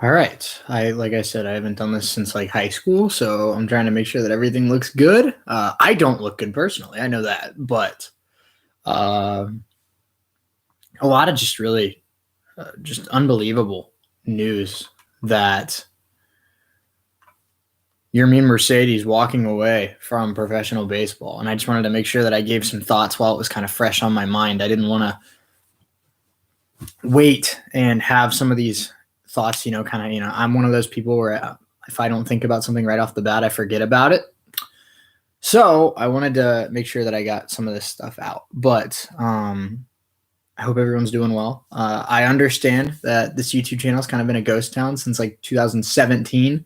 All right. Like I said, I haven't done this since like high school, so I'm trying to make sure that everything looks good. I don't look good personally, I know that, but uh, a lot of just really just unbelievable news that Yermin Mercedes walking away from professional baseball, and I just wanted to make sure that I gave some thoughts while it was kind of fresh on my mind. I didn't want to wait and have some of these thoughts, I'm one of those people where if I don't think about something right off the bat, I forget about it. So I wanted to make sure that I got some of this stuff out. But I hope everyone's doing well. I understand that this YouTube channel has kind of been a ghost town since like 2017.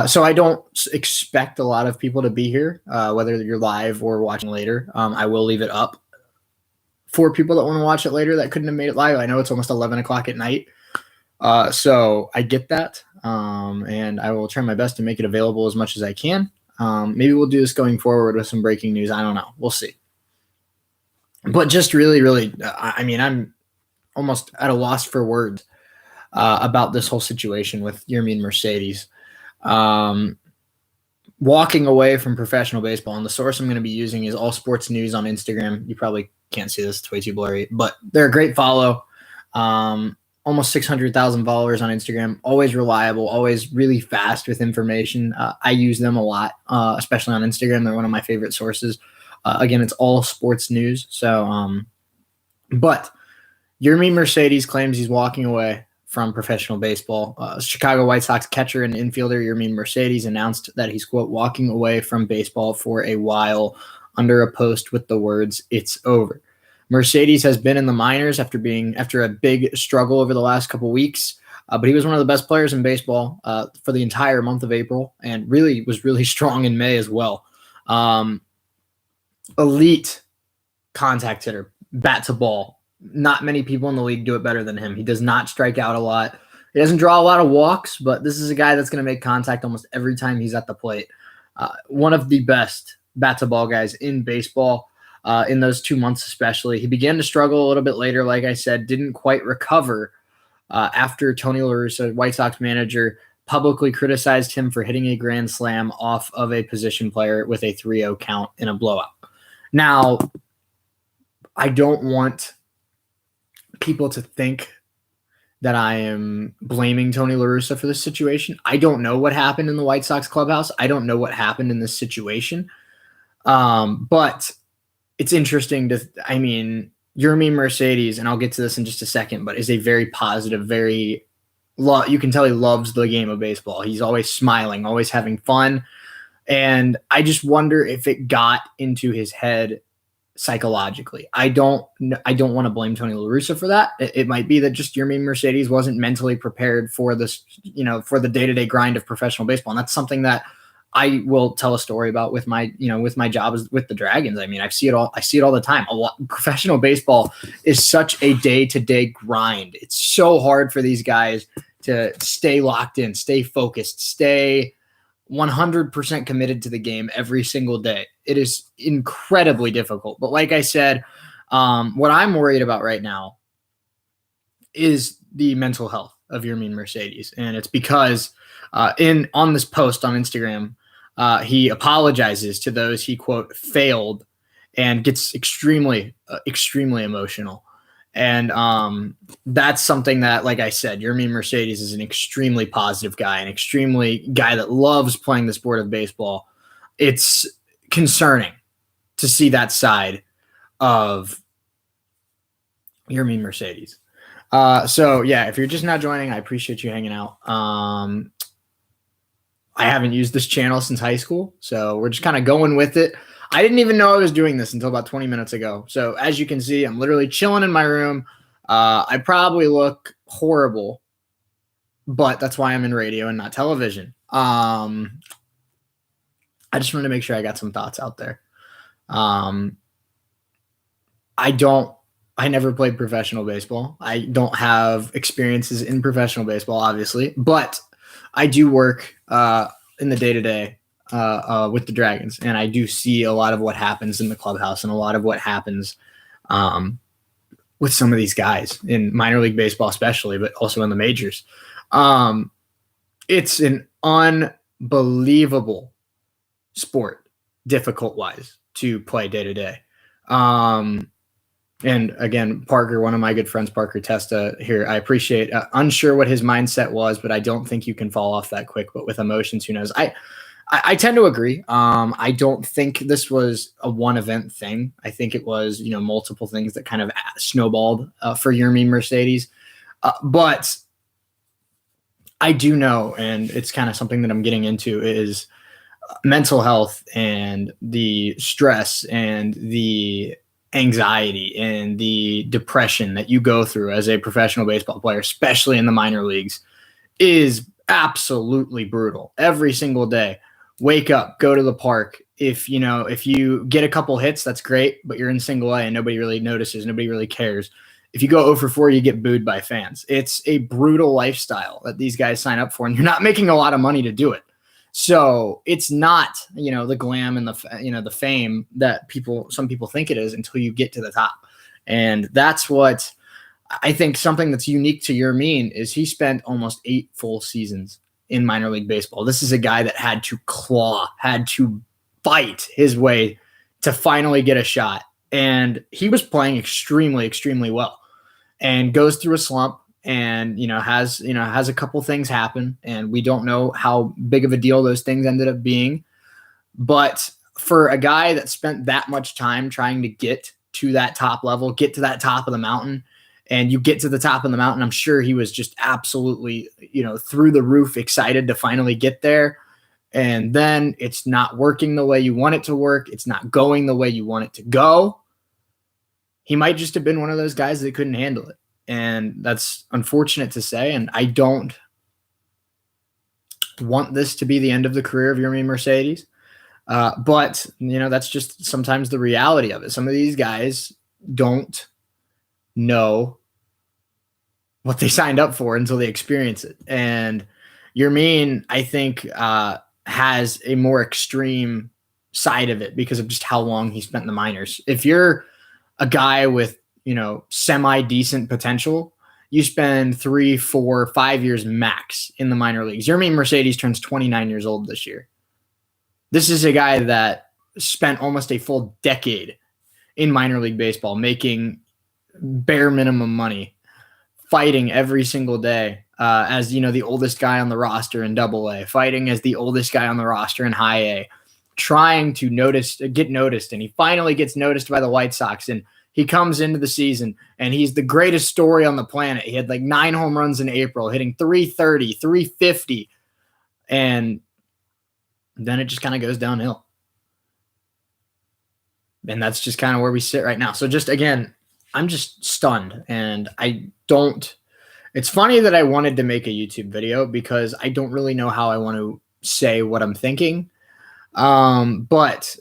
So I don't expect a lot of people to be here, whether you're live or watching later. I will leave it up for people that want to watch it later that couldn't have made it live. I know it's almost 11 o'clock at night. So I get that. And I will try my best to make it available as much as I can. Maybe we'll do this going forward with some breaking news. I don't know. We'll see. But just really, really, I'm almost at a loss for words about this whole situation with Yermin Mercedes. Walking away from professional baseball, and the source I'm going to be using is All Sports News on Instagram. You probably can't see this; it's way too blurry, but they're a great follow. Almost 600,000 followers on Instagram. Always reliable, always really fast with information. I use them a lot, especially on Instagram. They're one of my favorite sources. Again, it's All Sports News. So, but Yermin Mercedes claims he's walking away from professional baseball. Chicago White Sox catcher and infielder Yermin Mercedes announced that he's, quote, walking away from baseball for a while under a post with the words, "It's over." Mercedes has been in the minors after a big struggle over the last couple weeks, but he was one of the best players in baseball for the entire month of April, and really was really strong in May as well. Elite contact hitter, bat to ball. Not many people in the league do it better than him. He does not strike out a lot. He doesn't draw a lot of walks, but this is a guy that's going to make contact almost every time he's at the plate. One of the best bat to ball guys in baseball in those 2 months especially. He began to struggle a little bit later, like I said, didn't quite recover after Tony La Russa, White Sox manager, publicly criticized him for hitting a grand slam off of a position player with a 3-0 count in a blowout. Now, I don't want people to think that I am blaming Tony La Russa for this situation. I don't know what happened in the White Sox clubhouse. I don't know what happened in this situation. But it's interesting Yermin Mercedes, and I'll get to this in just a second, but is a very positive, you can tell he loves the game of baseball. He's always smiling, always having fun. And I just wonder if it got into his head psychologically. I don't want to blame Tony La Russa for that. It might be that just Yermin Mercedes wasn't mentally prepared for this, for the day-to-day grind of professional baseball. And that's something that I will tell a story about with my job with the Dragons. I mean, I see it all the time. Professional baseball is such a day-to-day grind. It's so hard for these guys to stay locked in, stay focused, stay 100% committed to the game every single day. It is incredibly difficult. But like I said, what I'm worried about right now is the mental health of Yermin Mercedes. And it's because on this post on Instagram, he apologizes to those he, quote, failed, and gets extremely emotional. And that's something that, like I said, Yermin Mercedes is an extremely positive guy, an extremely guy that loves playing the sport of baseball. It's concerning to see that side of Yermin Mercedes. So, yeah, if you're just not joining, I appreciate you hanging out. I haven't used this channel since high school, so we're just kind of going with it. I didn't even know I was doing this until about 20 minutes ago. So as you can see, I'm literally chilling in my room. I probably look horrible, but that's why I'm in radio and not television. I just wanted to make sure I got some thoughts out there. I never played professional baseball. I don't have experiences in professional baseball, obviously, but I do work in the day-to-day with the Dragons, and I do see a lot of what happens in the clubhouse and a lot of what happens with some of these guys in minor league baseball especially, but also in the majors. It's an unbelievable sport, difficult wise, to play day to day. And again, Parker, one of my good friends, Parker Testa here, I appreciate, unsure what his mindset was, but I don't think you can fall off that quick, but with emotions, who knows? I tend to agree. I don't think this was a one event thing. I think it was, multiple things that kind of snowballed for Yermin Mercedes. But I do know, and it's kind of something that I'm getting into, is mental health and the stress and the anxiety and the depression that you go through as a professional baseball player, especially in the minor leagues, is absolutely brutal. Every single day, wake up, go to the park. If you get a couple hits, that's great, but you're in single A and nobody really notices, nobody really cares. If you go 0 for 4, you get booed by fans. It's a brutal lifestyle that these guys sign up for, and you're not making a lot of money to do it. So it's not, the glam and the fame that some people think it is until you get to the top. And that's what I think. Something that's unique to Yermin is he spent almost 8 full seasons in minor league baseball. This is a guy that had to claw, had to fight his way to finally get a shot. And he was playing extremely, extremely well, and goes through a slump. And, has a couple things happen, and we don't know how big of a deal those things ended up being. But for a guy that spent that much time trying to get to that top level, get to that top of the mountain, and you get to the top of the mountain, I'm sure he was just absolutely, through the roof excited to finally get there. And then it's not working the way you want it to work. It's not going the way you want it to go. He might just have been one of those guys that couldn't handle it. And that's unfortunate to say. And I don't want this to be the end of the career of Yermin Mercedes. But, that's just sometimes the reality of it. Some of these guys don't know what they signed up for until they experience it. And Yermin, I think, has a more extreme side of it because of just how long he spent in the minors. If you're a guy with, semi-decent potential, you spend 3, 4, 5 years max in the minor leagues. Yermin Mercedes turns 29 years old this year. This is a guy that spent almost a full decade in minor league baseball, making bare minimum money, fighting every single day as, the oldest guy on the roster in Double-A, fighting as the oldest guy on the roster in High A, trying to get noticed. And he finally gets noticed by the White Sox, and he comes into the season, and he's the greatest story on the planet. He had like 9 home runs in April, hitting 330, 350. And then it just kind of goes downhill. And that's just kind of where we sit right now. So just, again, I'm just stunned. And it's funny that I wanted to make a YouTube video because I don't really know how I want to say what I'm thinking. But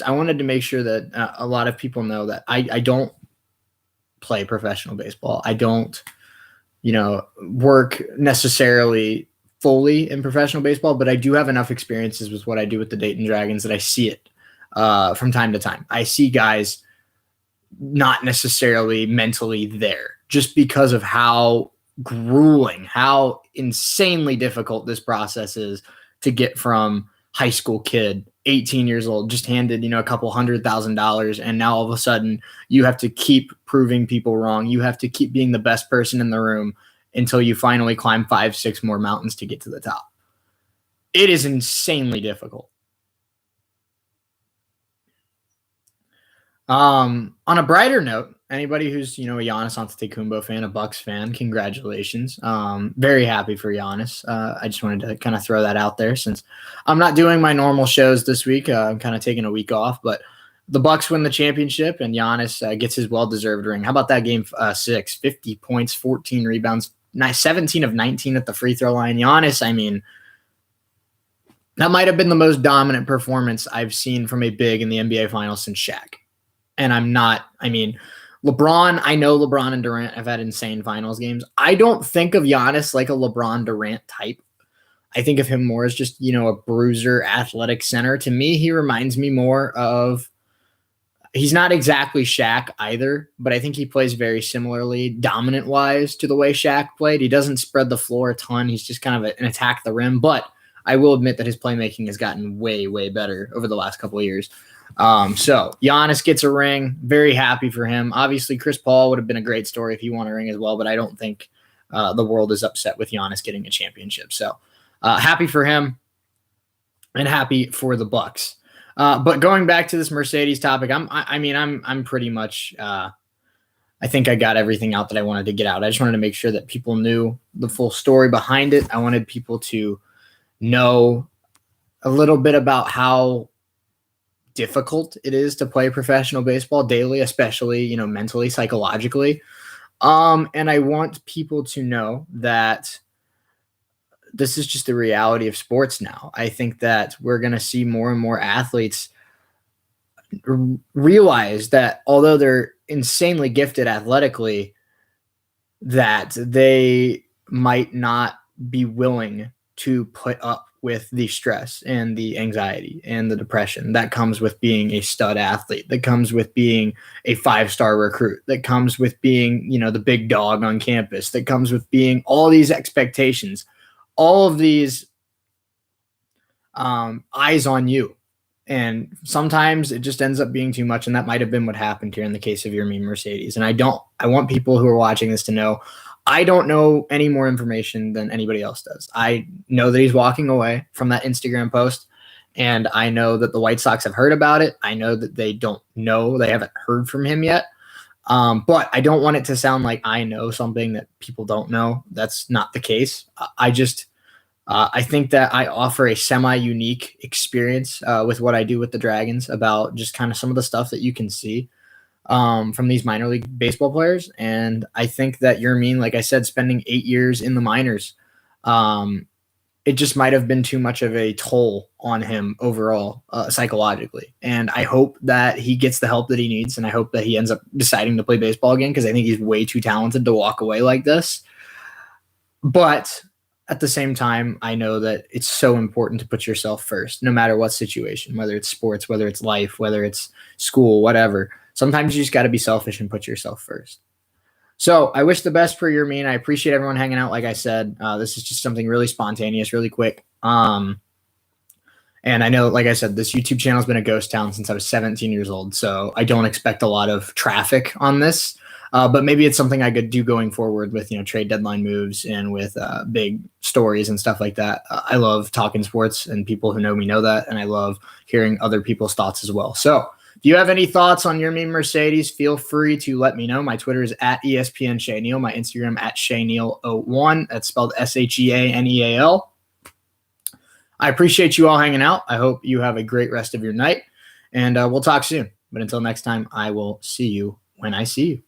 I wanted to make sure that a lot of people know that I don't play professional baseball. I don't, work necessarily fully in professional baseball, but I do have enough experiences with what I do with the Dayton Dragons that I see it from time to time. I see guys not necessarily mentally there just because of how grueling, how insanely difficult this process is to get from high school kid, 18 years old, just handed, a couple $100,000. And now all of a sudden you have to keep proving people wrong. You have to keep being the best person in the room until you finally climb 5, 6 more mountains to get to the top. It is insanely difficult. On a brighter note, anybody who's, a Giannis Antetokounmpo fan, a Bucks fan, congratulations. Very happy for Giannis. I just wanted to kind of throw that out there since I'm not doing my normal shows this week. I'm kind of taking a week off, but the Bucks win the championship and Giannis gets his well-deserved ring. How about that game 6? 50 points, 14 rebounds, 17 of 19 at the free throw line. Giannis, I mean, that might have been the most dominant performance I've seen from a big in the NBA Finals since Shaq. And LeBron, I know LeBron and Durant have had insane finals games. I don't think of Giannis like a LeBron Durant type. I think of him more as just, a bruiser, athletic center. To me, he reminds me more of He's not exactly Shaq either, but I think he plays very similarly, dominant-wise, to the way Shaq played. He doesn't spread the floor a ton. He's just kind of an attack the rim, but I will admit that his playmaking has gotten way, way better over the last couple of years. So Giannis gets a ring. Very happy for him. Obviously, Chris Paul would have been a great story if he won a ring as well, but I don't think the world is upset with Giannis getting a championship. So happy for him and happy for the Bucks. But going back to this Mercedes topic, I'm pretty much. I think I got everything out that I wanted to get out. I just wanted to make sure that people knew the full story behind it. I wanted people to know a little bit about how difficult it is to play professional baseball daily, especially, mentally, psychologically. And I want people to know that this is just the reality of sports now. I think that we're going to see more and more athletes realize that although they're insanely gifted athletically, that they might not be willing to put up with the stress and the anxiety and the depression that comes with being a stud athlete, that comes with being a 5-star recruit, that comes with being, the big dog on campus, that comes with being all these expectations, all of these eyes on you. And sometimes it just ends up being too much. And that might've been what happened here in the case of Yermín Mercedes. And I want people who are watching this to know, I don't know any more information than anybody else does. I know that he's walking away from that Instagram post, and I know that the White Sox have heard about it. I know that they haven't heard from him yet. But I don't want it to sound like I know something that people don't know. That's not the case. I think that I offer a semi-unique experience with what I do with the Dragons about just kind of some of the stuff that you can see from these minor league baseball players. And I think that Yermín, like I said, spending 8 years in the minors, it just might have been too much of a toll on him overall, psychologically. And I hope that he gets the help that he needs. And I hope that he ends up deciding to play baseball again, because I think he's way too talented to walk away like this. But at the same time, I know that it's so important to put yourself first, no matter what situation, whether it's sports, whether it's life, whether it's school, whatever. Sometimes you just got to be selfish and put yourself first. So I wish the best for Yermín. I appreciate everyone hanging out. Like I said, this is just something really spontaneous, really quick. And I know, like I said, this YouTube channel has been a ghost town since I was 17 years old. So I don't expect a lot of traffic on this. But maybe it's something I could do going forward with, trade deadline moves and with big stories and stuff like that. I love talking sports, and people who know me know that. And I love hearing other people's thoughts as well. So if you have any thoughts on Yermín Mercedes, feel free to let me know. My Twitter is at ESPN Shea Neal. My Instagram at SheaNeal01. That's spelled SheaNeal. I appreciate you all hanging out. I hope you have a great rest of your night, and we'll talk soon. But until next time, I will see you when I see you.